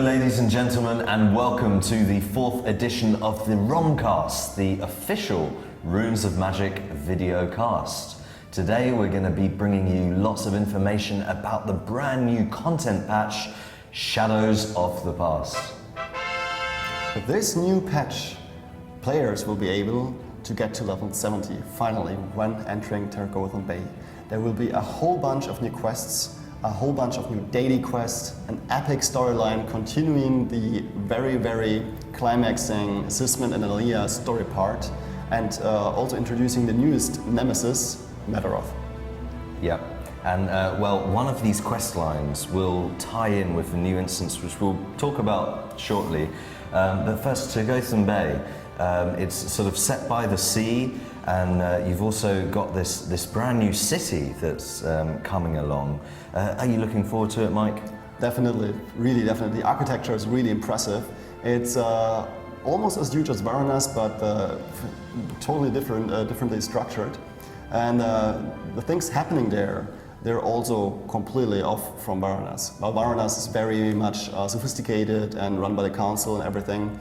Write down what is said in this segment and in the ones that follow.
Hello ladies and gentlemen, and welcome to the 4th edition of the RoMCast, the official Runes of Magic video cast. Today we're going to be bringing you lots of information about the brand new content patch, Shadows of the Past. With this new patch, players will be able to get to level 70, finally, when entering Tergothon Bay. There will be a whole bunch of new quests, a whole bunch of new daily quests, an epic storyline continuing the very climaxing Sisman and Alia story part, and also introducing the newest nemesis, Madaroth. Yeah, and well, one of these quest lines will tie in with the new instance, which we'll talk about shortly. But first, Tergothon Bay. It's sort of set by the sea, and you've also got this brand new city that's coming along. Are you looking forward to it, Mike? Definitely, really definitely. The architecture is really impressive. It's almost as huge as Varanus, but totally differently structured. And the things happening there, they're also completely off from Varanus. While Varanus is very much sophisticated and run by the council and everything,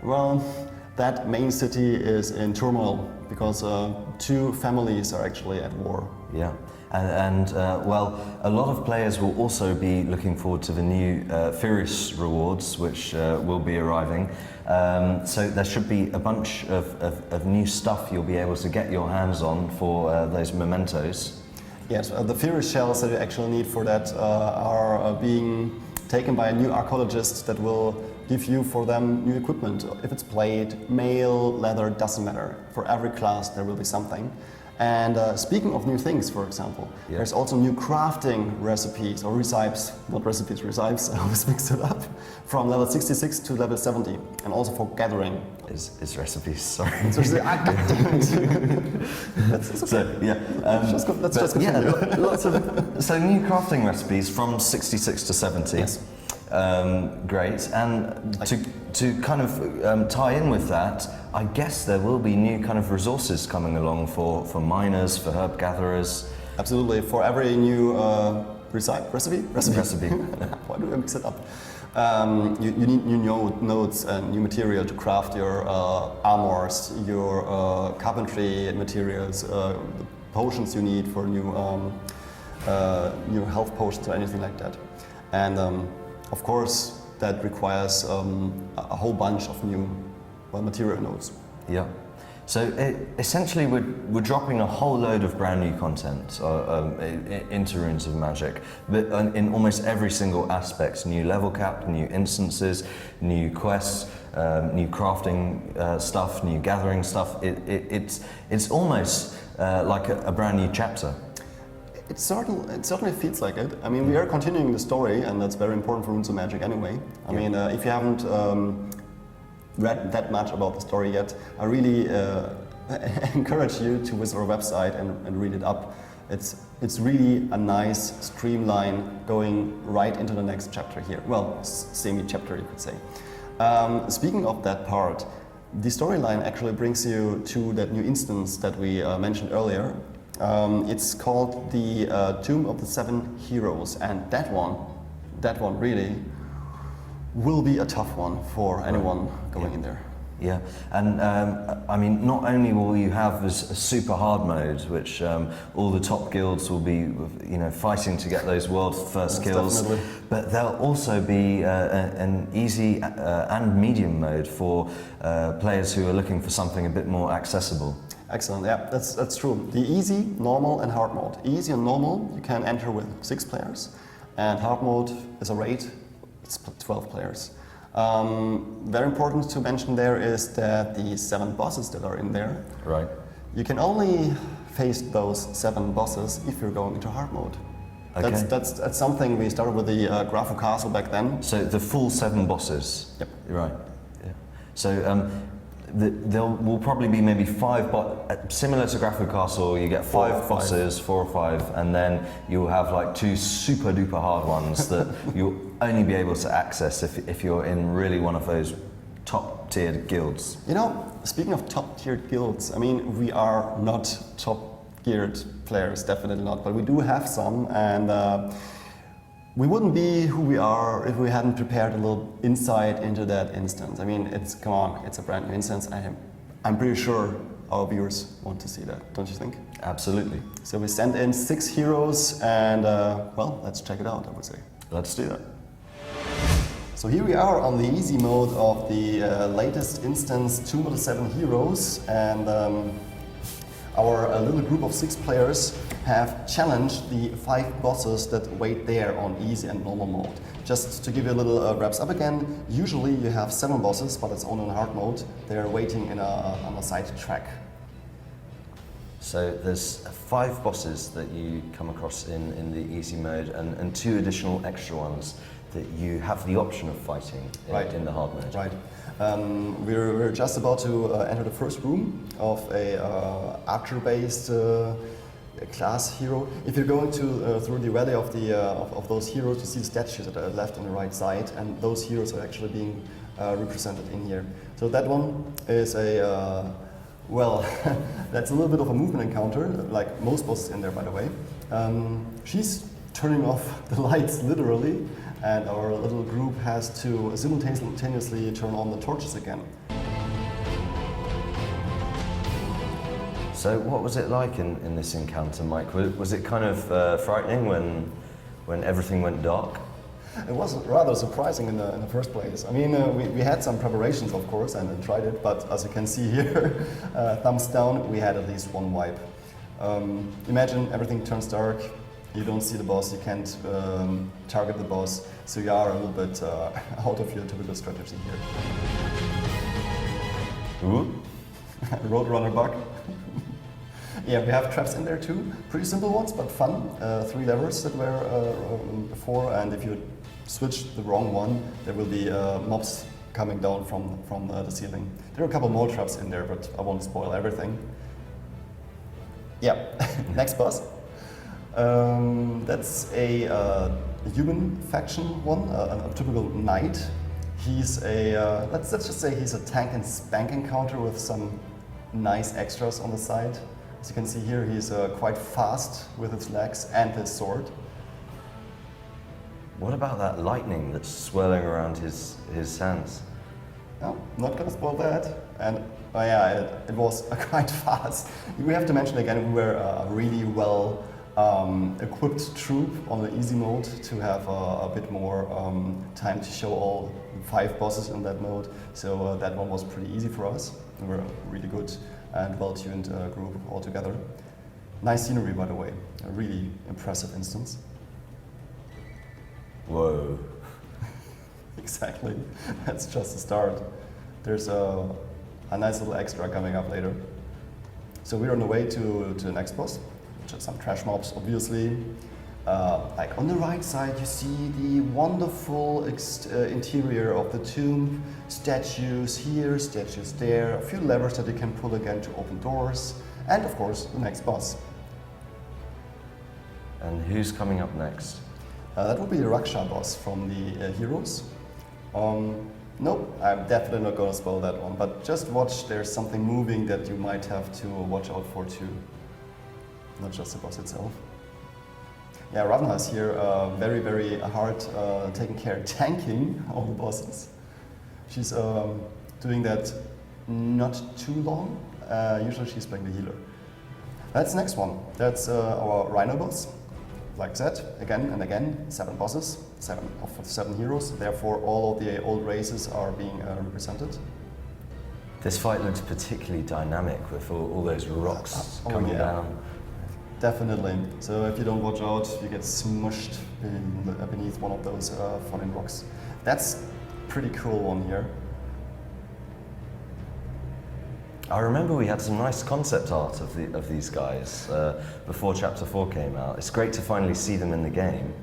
well, that main city is in turmoil because two families are actually at war. Yeah, and well, a lot of players will also be looking forward to the new Furious rewards, which will be arriving. So there should be a bunch of new stuff you'll be able to get your hands on for those mementos. Yes, the Furious shells that you actually need for that are being taken by a new archaeologist that will give you for them new equipment. If it's plate, mail, leather, doesn't matter. For every class there will be something. And speaking of new things, for example, there's also new crafting recipes, or recipes, not recipes, recipes, I always mix it up, from level 66 to level 70, and also for gathering. Is recipes, sorry. That's okay. So, yeah. Let's just continue. Yeah, lots of, so new crafting recipes from 66 to 70. Yes. Great, and to kind of tie in with that, I guess there will be new kind of resources coming along for miners, for herb gatherers. Absolutely, for every new recipe. Why do I mix it up? You need new nodes and new material to craft your armors, your carpentry materials, the potions you need for new health potions or anything like that. And of course, that requires a whole bunch of new material nodes. Yeah. So essentially, we're dropping a whole load of brand new content into Runes of Magic, but in almost every single aspect: new level cap, new instances, new quests, new crafting stuff, new gathering stuff. It's almost like a brand new chapter. It certainly feels like it. I mean, we are continuing the story, and that's very important for Runes of Magic anyway. I mean, if you haven't read that much about the story yet, I really encourage you to visit our website and read it up. It's really a nice streamline going right into the next chapter here. Well, semi-chapter, you could say. Speaking of that part, the storyline actually brings you to that new instance that we mentioned earlier. It's called the Tomb of the Seven Heroes, and that one really will be a tough one for anyone going in there. Yeah, and I mean, not only will you have this super hard mode, which all the top guilds will be, fighting to get those world first kills, definitely. but there'll also be an easy and medium mode for players who are looking for something a bit more accessible. Excellent, yeah, that's true. The easy, normal and hard mode. Easy and normal you can enter with 6 players, and hard mode is a raid, it's 12 players. Very important to mention there is that the 7 bosses that are in there, right? You can only face those 7 bosses if you're going into hard mode. Okay. That's something we started with the Grafo Castle back then. So the full 7 bosses? Yep. Right, yeah. So there will probably be maybe 5, similar to Grafo Castle, you get 5 bosses, 4 or 5, and then you'll have like 2 super duper hard ones that you'll only be able to access if you're in really one of those top tiered guilds. Speaking of top tiered guilds, I mean, we are not top geared players, definitely not, but we do have some, and we wouldn't be who we are if we hadn't prepared a little insight into that instance. I mean, come on, it's a brand new instance. I'm pretty sure our viewers want to see that, don't you think? Absolutely. So we sent in 6 heroes and, well, let's check it out, I would say. Let's do that. So here we are on the easy mode of the latest instance 2.7 heroes, and our little group of 6 players have challenged the 5 bosses that wait there on easy and normal mode. Just to give you a little wraps up again, usually you have 7 bosses, but it's only in hard mode. They're waiting on a side track. So there's 5 bosses that you come across in the easy mode, and 2 additional extra ones that you have the option of fighting in the hard mode. Right. We're just about to enter the first room of a archer-based class hero. If you're going through the valley of those heroes, you see the statues that are left on the right side, and those heroes are actually being represented in here. So that one is a well, that's a little bit of a movement encounter, like most bosses in there, by the way. She's turning off the lights, literally, and our little group has to simultaneously turn on the torches again. So what was it like in this encounter, Mike? Was it kind of frightening when everything went dark? It was rather surprising in the first place. I mean, we had some preparations, of course, and tried it, but as you can see here, thumbs down, we had at least 1 wipe. Imagine everything turns dark, you don't see the boss, you can't target the boss, so you are a little bit out of your typical strategy here. Ooh. Roadrunner bug. Yeah, we have traps in there too. Pretty simple ones, but fun. 3 levers that were before, and if you switch the wrong one, there will be mobs coming down from the ceiling. There are a couple more traps in there, but I won't spoil everything. Yeah, next boss. That's a human faction one, a typical knight. He's a, let's just say he's a tank and spank encounter with some nice extras on the side. As you can see here, he's quite fast with his legs and his sword. What about that lightning that's swirling around his hands? No, not gonna spoil that. And oh yeah, it was quite fast. We have to mention again, we were a really well equipped troop on the easy mode to have a bit more time to show all 5 bosses in that mode. So that one was pretty easy for us. We were really good and well-tuned group altogether. Nice scenery, by the way. A really impressive instance. Whoa. Exactly. That's just the start. There's a nice little extra coming up later. So we're on the way to the next boss, which is some trash mobs, obviously. Like on the right side, you see the wonderful interior of the tomb. Statues here, statues there, a few levers that you can pull again to open doors, and of course, the next boss. And who's coming up next? That would be the Raksha boss from the heroes. Nope, I'm definitely not gonna spoil that one, but just watch, there's something moving that you might have to watch out for too. Not just the boss itself. Yeah, Ravna is here, very, very hard taking care, tanking all the bosses. She's doing that not too long. Usually she's playing the healer. That's the next one. That's our Rhino boss. Like that, again and again, 7 bosses, 7 of 7 heroes. Therefore, all of the old races are being represented. This fight looks particularly dynamic with all those rocks coming down. Definitely. So if you don't watch out, you get smushed beneath one of those falling rocks. That's pretty cool one here. I remember we had some nice concept art of these guys before Chapter 4 came out. It's great to finally see them in the game.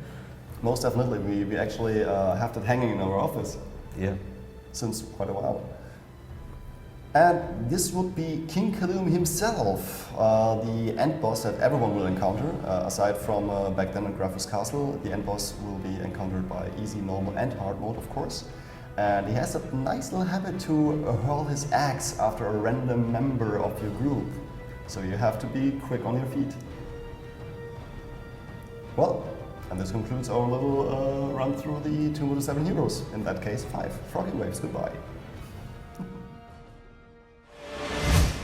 Most definitely. We actually have that hanging in our office. Yeah. Since quite a while. And this would be King Kaloum himself, the end boss that everyone will encounter. Aside from back then in Grafus Castle, the end boss will be encountered by easy, normal and hard mode, of course. And he has a nice little habit to hurl his axe after a random member of your group. So you have to be quick on your feet. Well, And this concludes our little run through the Tomb of the Seven Heroes. In that case, 5 Froggy Waves. Goodbye.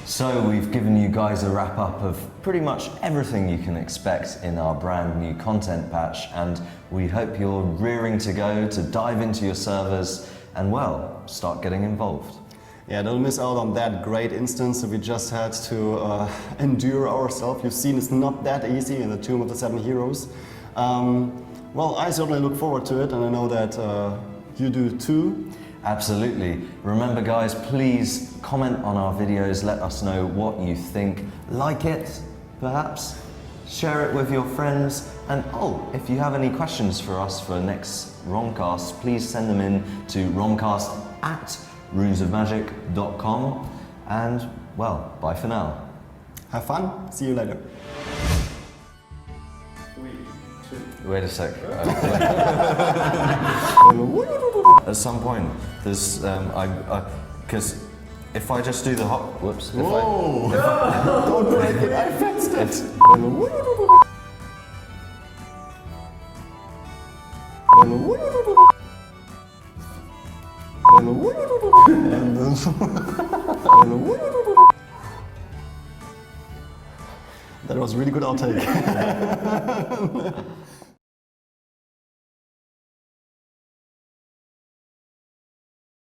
So we've given you guys a wrap up of pretty much everything you can expect in our brand new content patch, and we hope you're rearing to go to dive into your servers and, well, start getting involved. Yeah, don't miss out on that great instance that we just had to endure ourselves. You've seen it's not that easy in the Tomb of the Seven Heroes. Well, I certainly look forward to it, and I know that you do too. Absolutely. Remember guys, please comment on our videos, let us know what you think. Like it, perhaps. Share it with your friends. And if you have any questions for us for next RoMCast, please send them in to romcast@runesofmagic.com. And, well, bye for now. Have fun. See you later. Wait a sec. At some point, there's because if I just do the hop, whoops. Whoa! Don't break it. I fixed it. That was a really good outtake.